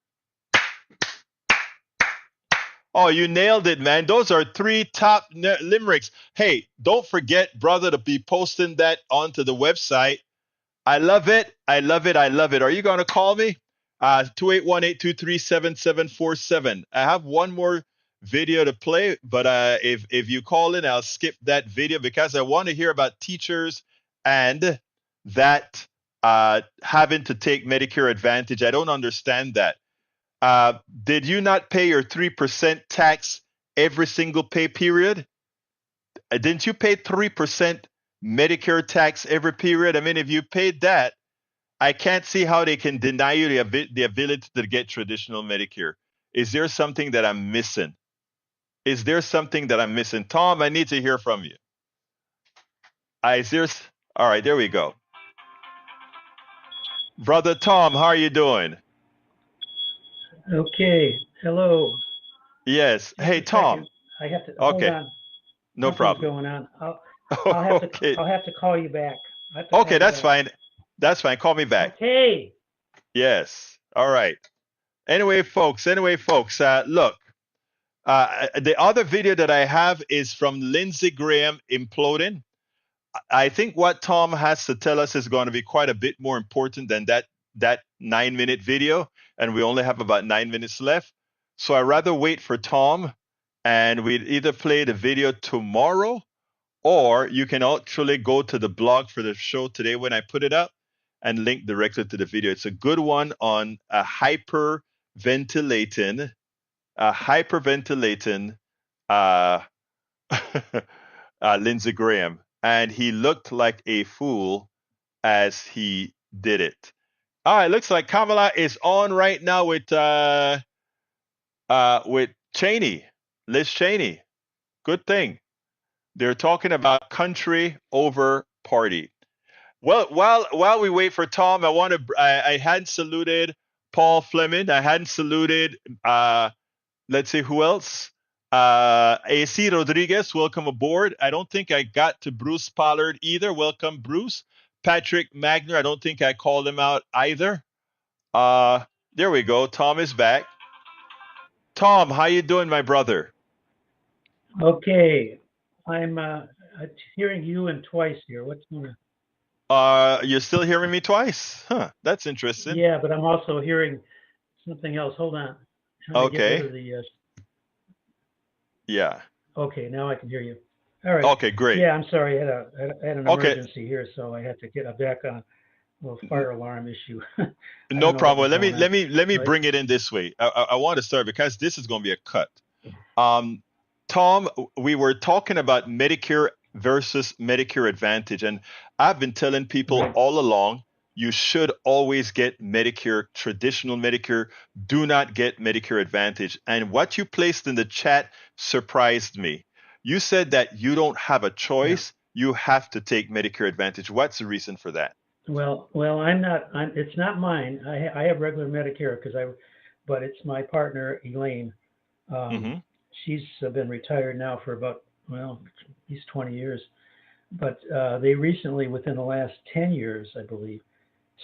Oh, you nailed it, man. Those are 3 top limericks. Hey, don't forget, brother, to be posting that onto the website. I love it. I love it. I love it. Are you going to call me? 281-823-7747. I have one more video to play, but if you call in, I'll skip that video because I want to hear about teachers and that having to take Medicare Advantage. I don't understand that. Did you not pay your 3% tax every single pay period? Didn't you pay 3% Medicare tax every period? I mean, if you paid that, I can't see how they can deny you the ability to get traditional Medicare. Is there something that I'm missing? Is there something that I'm missing? Tom, I need to hear from you. All right, there we go. Brother Tom, how are you doing? Okay. Hello. Yes. Hey, Tom. I have to. Okay. Hold on. No problem. Going on. I'll have Okay. I'll have to call you back. Okay, that's fine. That's fine. Call me back. Okay. Yes. All right. Anyway, folks. Look, the other video that I have is from Lindsey Graham imploding. I think what Tom has to tell us is going to be quite a bit more important than that 9-minute video, and we only have about 9 minutes left. So I'd rather wait for Tom, and we'd either play the video tomorrow, or you can actually go to the blog for the show today when I put it up and link directly to the video. It's a good one on a hyperventilating uh, Lindsey Graham, and he looked like a fool as he did it. All right, looks like Kamala is on right now with Cheney, Liz Cheney. Good thing they're talking about country over party. Well, while we wait for Tom, I hadn't saluted Paul Fleming. I hadn't saluted let's see who else. AC Rodriguez, welcome aboard. I don't think I got to Bruce Pollard either. Welcome, Bruce. Patrick Magner, I don't think I called him out either. There we go. Tom is back. Tom, how you doing, my brother? Okay, I'm hearing you and twice here. What's going on? You're still hearing me twice? Huh, that's interesting. Yeah, but I'm also hearing something else. Hold on. Trying to get rid of the, yeah. Okay, now I can hear you. All right. Okay, great. Yeah, I'm sorry. I had an emergency here, so I had to get back on a little fire alarm issue. No problem. Let me bring it in this way. I want to start because this is going to be a cut. Tom, we were talking about Medicare versus Medicare Advantage, and I've been telling people all along, you should always get Medicare, traditional Medicare. Do not get Medicare Advantage. And what you placed in the chat surprised me. You said that you don't have a choice. Yeah. You have to take Medicare Advantage. What's the reason for that? Well, it's not mine. I have regular Medicare but it's my partner, Elaine. She's been retired now for about, at least 20 years. But they recently, within the last 10 years, I believe,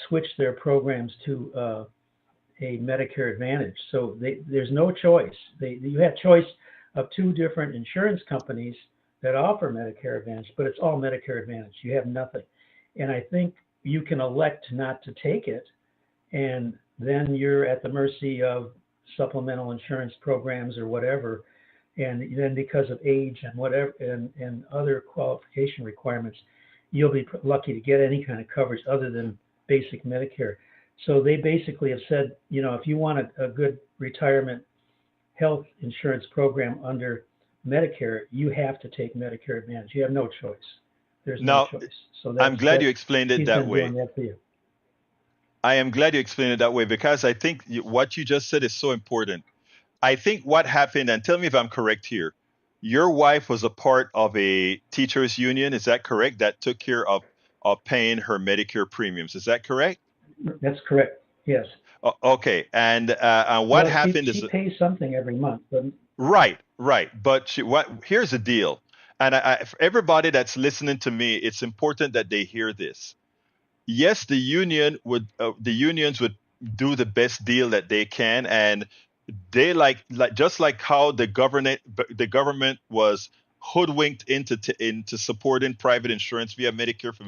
switched their programs to a Medicare Advantage. So there's no choice. You have choice of 2 different insurance companies that offer Medicare Advantage, but it's all Medicare Advantage. You have nothing. And I think you can elect not to take it, and then you're at the mercy of supplemental insurance programs or whatever. And then because of age and whatever and other qualification requirements, you'll be lucky to get any kind of coverage other than basic Medicare. So they basically have said, if you want a good retirement health insurance program under Medicare, you have to take Medicare Advantage. You have no choice. There's no choice. So I'm glad you explained it that way. I am glad you explained it that way because I think what you just said is so important. I think what happened, and tell me if I'm correct here, your wife was a part of a teachers union, is that correct? That took care of paying her Medicare premiums, is that correct? That's correct, yes. Okay, and what happened is... She pays something every month. Right, but here's the deal, and for everybody that's listening to me, it's important that they hear this. Yes, the unions would do the best deal that they can, and they just like how the government was hoodwinked into supporting private insurance via Medicare for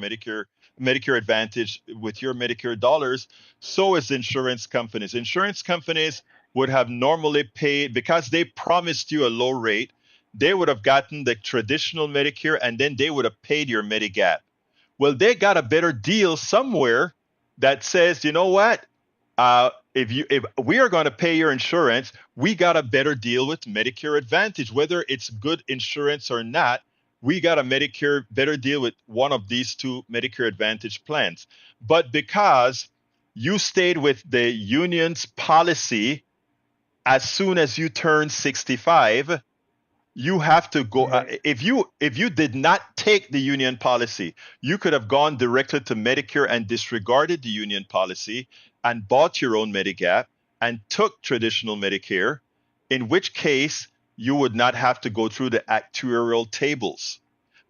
Medicare Advantage with your Medicare dollars, so is insurance companies. Insurance companies would have normally paid, because they promised you a low rate, they would have gotten the traditional Medicare and then they would have paid your Medigap. Well, they got a better deal somewhere that says, you know what? If we are going to pay your insurance, we got a better deal with Medicare Advantage. Whether it's good insurance or not, we got a better deal with one of these 2 Medicare Advantage plans. But because you stayed with the union's policy, as soon as you turn 65, you have to go. If you did not take the union policy, you could have gone directly to Medicare and disregarded the union policy and bought your own Medigap and took traditional Medicare, in which case you would not have to go through the actuarial tables.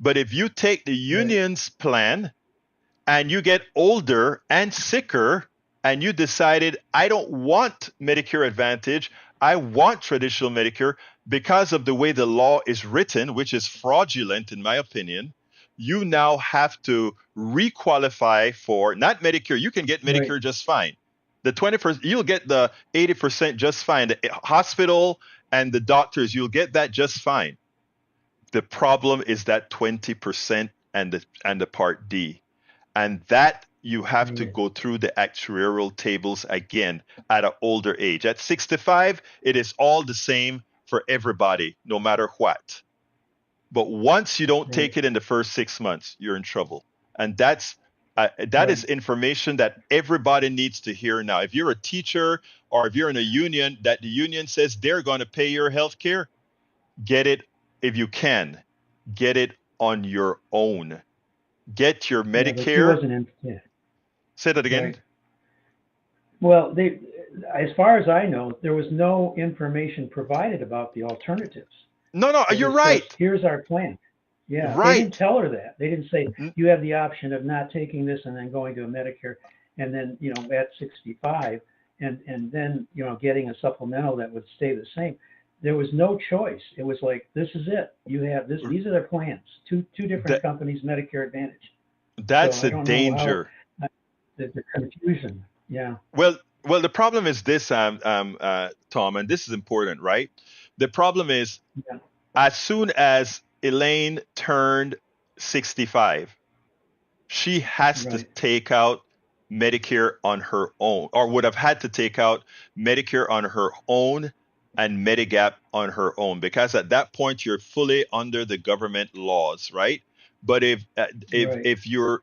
But if you take the union's plan and you get older and sicker, and you decided, I don't want Medicare Advantage, I want traditional Medicare, because of the way the law is written, which is fraudulent in my opinion, you now have to requalify for not Medicare. You can get Medicare just fine. The 20%, you'll get the 80% just fine. The hospital and the doctors, you'll get that just fine. The problem is that 20% and the Part D. And that you have to go through the actuarial tables again at an older age. At 65, it is all the same for everybody, no matter what. But once you don't take it in the first 6 months, you're in trouble. And that is information that everybody needs to hear now. If you're a teacher or if you're in a union, that the union says they're going to pay your health care, get it if you can. Get it on your own. Get your Medicare. Say that again. Right. Well, as far as I know, there was no information provided about the alternatives. No, you're right. Here's our plan. Yeah, right. They didn't tell her that. They didn't say you have the option of not taking this and then going to a Medicare, and then at 65, and then getting a supplemental that would stay the same. There was no choice. It was like, this is it. You have this. These are their plans. Two different companies, Medicare Advantage. That's a danger. The confusion. Yeah. Well, the problem is this, Tom, and this is important, right? The problem is, as soon as Elaine turned 65, she has to take out Medicare on her own, or would have had to take out Medicare on her own and Medigap on her own, because at that point you're fully under the government laws, right? But if you're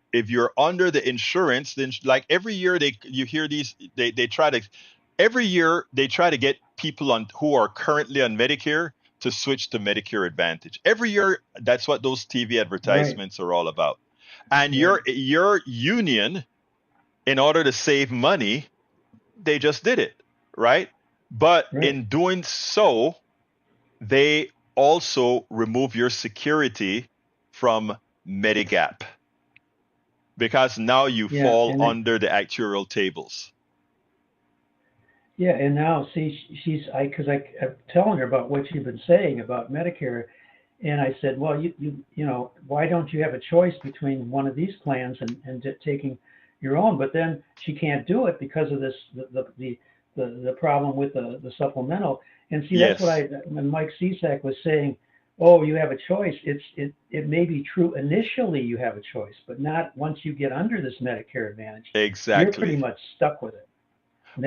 under the insurance, then like every year you hear these, they try to get people who are currently on Medicare to switch to Medicare Advantage. Every year, that's what those TV advertisements are all about. And your union, in order to save money, they just did it, right? But in doing so, they also remove your security from Medigap, because now you fall under the actuarial tables. Yeah, and now see, I'm telling her about what you've been saying about Medicare, and I said, well, you know, why don't you have a choice between one of these plans and taking your own? But then she can't do it because of this the problem with the supplemental. And see, that's what when Mike Cisak was saying, oh, you have a choice. It may be true initially you have a choice, but not once you get under this Medicare Advantage. Exactly. You're pretty much stuck with it. And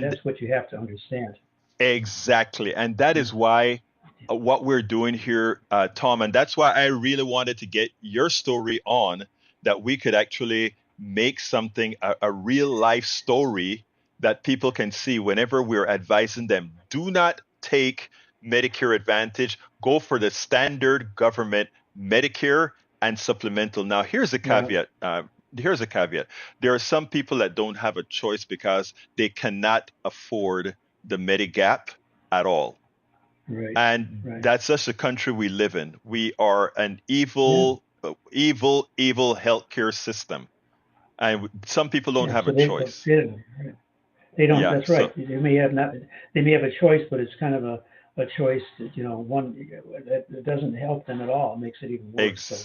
that's what you have to understand. Exactly. And that is why what we're doing here, Tom, and that's why I really wanted to get your story on, that we could actually make something, a real life story that people can see whenever we're advising them. Do not take Medicare Advantage. Go for the standard government Medicare and supplemental. Now, here's a caveat. There are some people that don't have a choice because they cannot afford the Medigap at all. Right. And that's just the country we live in. We are an evil healthcare system. And some people don't have a choice. They don't. That's right. So, they may have a choice, but it's kind of a choice that, one that doesn't help them at all. It makes it even worse. So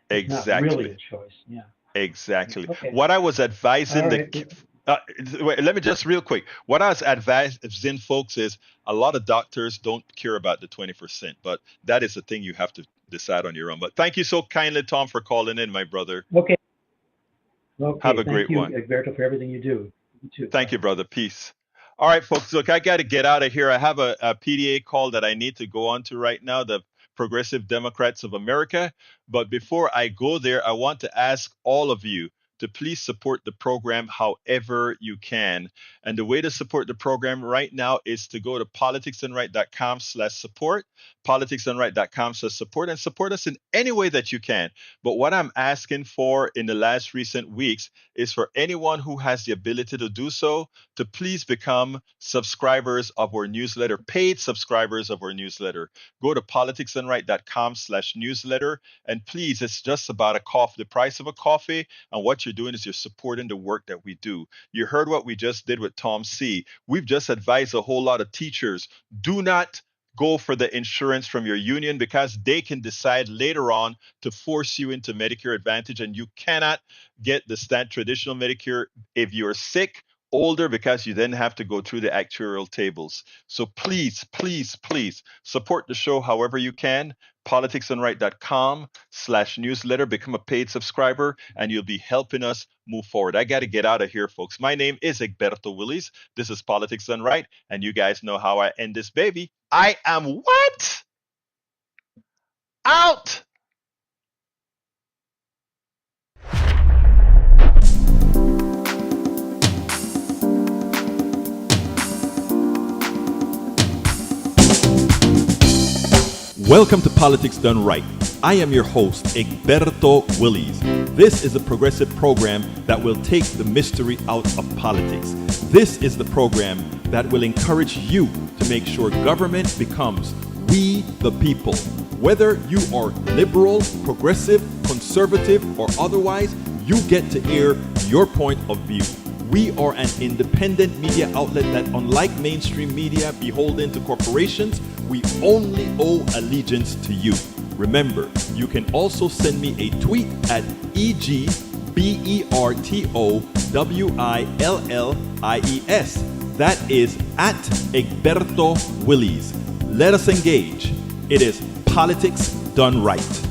it's not really a choice. Yeah. Exactly. Okay. What I was advising wait, let me just real quick. What I was advising folks is a lot of doctors don't care about the 20%, but that is the thing you have to decide on your own. But thank you so kindly, Tom, for calling in, my brother. Okay. Have a great one. Thank you, Egberto, for everything you do. You too. Thank you, brother. Peace. All right, folks. Look, I got to get out of here. I have a PDA call that I need to go on to right now, the Progressive Democrats of America. But before I go there, I want to ask all of you to please support the program however you can. And the way to support the program right now is to go to politicsdoneright.com/support, politicsdoneright.com/support, and support us in any way that you can. But what I'm asking for in the last recent weeks is for anyone who has the ability to do so to please become subscribers of our newsletter, paid subscribers of our newsletter. Go to politicsdoneright.com/newsletter, and please, it's just about the price of a coffee, and what you're doing is you're supporting the work that we do. You heard what we just did with Tom C. We've just advised a whole lot of teachers, do not go for the insurance from your union, because they can decide later on to force you into Medicare Advantage, and you cannot get the traditional Medicare if you're sick, older, because you then have to go through the actuarial tables. So please, please, please support the show however you can. politicsdoneright.com/newsletter. Become a paid subscriber, and you'll be helping us move forward. I got to get out of here, folks. My name is Egberto Willies. This is Politics Done Right, and you guys know how I end this baby. I am what? Out! Welcome to Politics Done Right. I am your host, Egberto Willies. This is a progressive program that will take the mystery out of politics. This is the program that will encourage you to make sure government becomes we the people. Whether you are liberal, progressive, conservative, or otherwise, you get to air your point of view. We are an independent media outlet that, unlike mainstream media beholden to corporations, we only owe allegiance to you. Remember, you can also send me a tweet at EGBERTOWILLIES. That is at Egberto Willies. Let us engage. It is Politics Done Right.